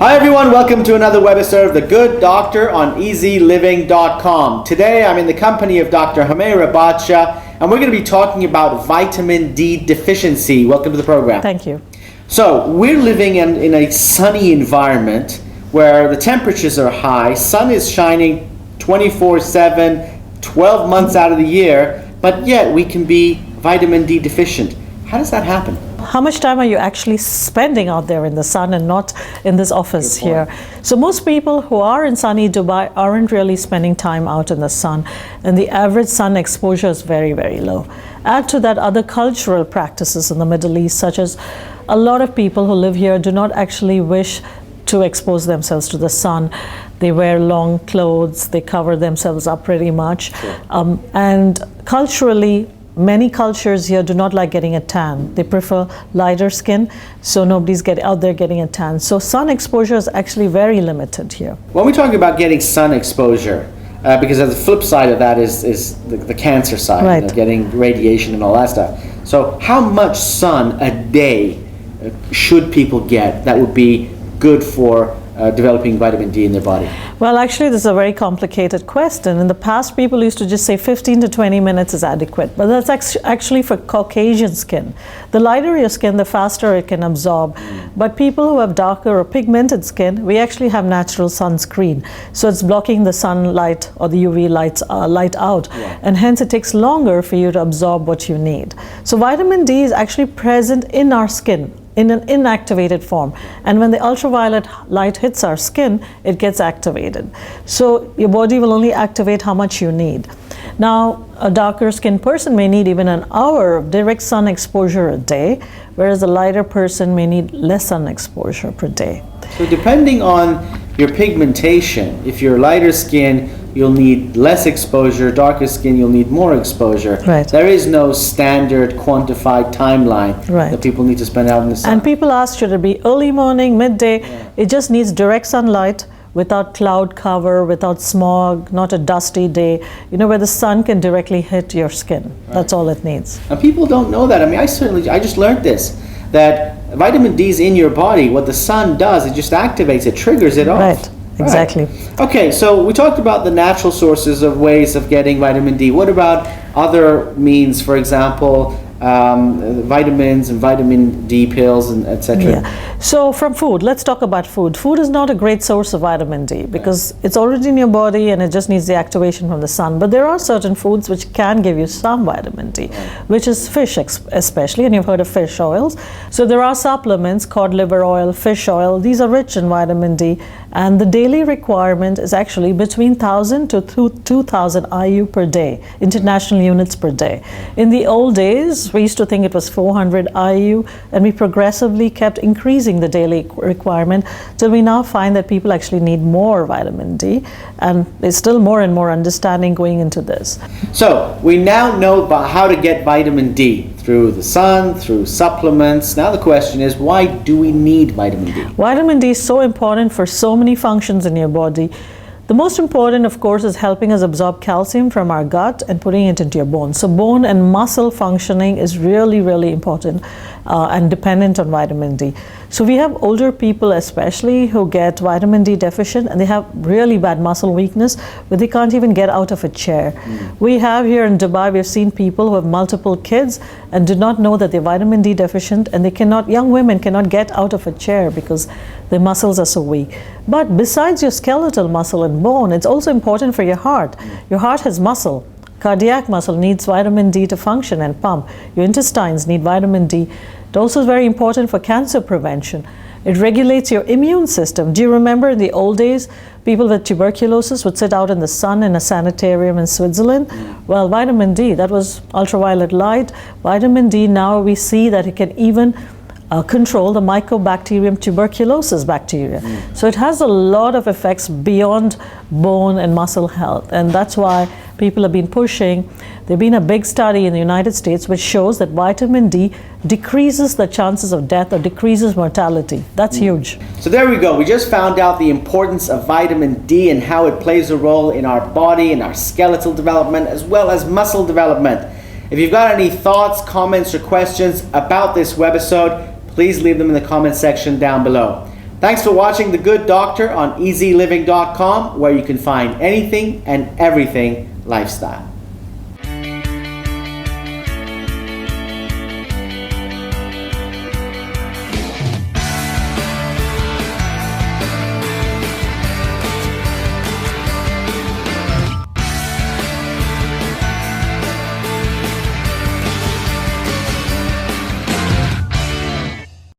Hi everyone, welcome to another webisode of The Good Doctor on EasyLiving.com. Today I'm in the company of Dr. Humeira Badsha, and we're going to be talking about vitamin D deficiency. Welcome to the program. Thank you. So we're living in a sunny environment where the temperatures are high, sun is shining 24/7, 12 months out of the year, but yet we can be vitamin D deficient. How does that happen? How much time are you actually spending out there in the sun and not in this office here? So most people who are in sunny Dubai aren't really spending time out in the sun, and the average sun exposure is very, very low. Add to that other cultural practices in the Middle East, such as a lot of people who live here do not actually wish to expose themselves to the sun. They wear long clothes, they cover themselves up pretty much. Sure. And culturally, many cultures here do not like getting a tan. They prefer lighter skin, so nobody's out there getting a tan. So sun exposure is actually very limited here. When we talk about getting sun exposure, because the flip side of that is the cancer side, right. Getting radiation and all that stuff. So how much sun a day should people get that would be good for developing vitamin D in their body? Well, actually, this is a very complicated question. In the past, people used to just say 15 to 20 minutes is adequate, but that's actually for Caucasian skin. The lighter your skin, the faster it can absorb. But people who have darker or pigmented skin, we actually have natural sunscreen. So it's blocking the sunlight or the UV light out, and hence it takes longer for you to absorb what you need. So vitamin D is actually present in our skin in an inactivated form, and when the ultraviolet light hits our skin, it gets activated. So your body will only activate how much you need. Now, a darker skinned person may need even an hour of direct sun exposure a day, whereas a lighter person may need less sun exposure per day. So depending on your pigmentation, if you're lighter skin, you'll need less exposure. Darker skin, you'll need more exposure. Right. There is no standard quantified timeline that people need to spend out in the sun. And people ask, should it be early morning, midday? It just needs direct sunlight without cloud cover, without smog, not a dusty day, where the sun can directly hit your skin. Right. That's all it needs. And people don't know that. I mean, I just learned this, that vitamin D is in your body. What the sun does, it just activates it, triggers it off. Right. Exactly. Right. Okay, so we talked about the natural sources of ways of getting vitamin D. What about other means, for example, vitamins and vitamin D pills and etc.? Yeah. So from food, let's talk about food. Food is not a great source of vitamin D because it's already in your body and it just needs the activation from the sun. But there are certain foods which can give you some vitamin D, which is fish especially, and you've heard of fish oils. So there are supplements, cod liver oil, fish oil. These are rich in vitamin D, and the daily requirement is actually between 1,000 to 2,000 IU per day, international units per day. In the old days, we used to think it was 400 IU, and we progressively kept increasing the daily requirement till we now find that people actually need more vitamin D, and there's still more and more understanding going into this. So we now know about how to get vitamin D through the sun, through supplements. Now the question is, why do we need vitamin D? Vitamin D is so important for so many functions in your body. The most important, of course, is helping us absorb calcium from our gut and putting it into your bones. So bone and muscle functioning is really, really important and dependent on vitamin D. So we have older people especially who get vitamin D deficient, and they have really bad muscle weakness where they can't even get out of a chair. We have here in Dubai, we've seen people who have multiple kids and do not know that they're vitamin D deficient, and young women cannot get out of a chair because their muscles are so weak. But besides your skeletal muscle and bone, it's also important for your heart. Your heart has muscle. Cardiac muscle needs vitamin D to function and pump. Your intestines need vitamin D. It also is very important for cancer prevention. It regulates your immune system. Do you remember in the old days, people with tuberculosis would sit out in the sun in a sanitarium in Switzerland? Well, vitamin D, that was ultraviolet light. Vitamin D, now we see that it can even control the Mycobacterium tuberculosis bacteria. So it has a lot of effects beyond bone and muscle health, and that's why people have been pushing. There's been a big study in the United States which shows that vitamin D decreases the chances of death or decreases mortality. That's huge. So there we go. We just found out the importance of vitamin D and how it plays a role in our body, in our skeletal development, as well as muscle development. If you've got any thoughts, comments, or questions about this webisode, please leave them in the comment section down below. Thanks for watching The Good Doctor on EasyLiving.com, where you can find anything and everything lifestyle.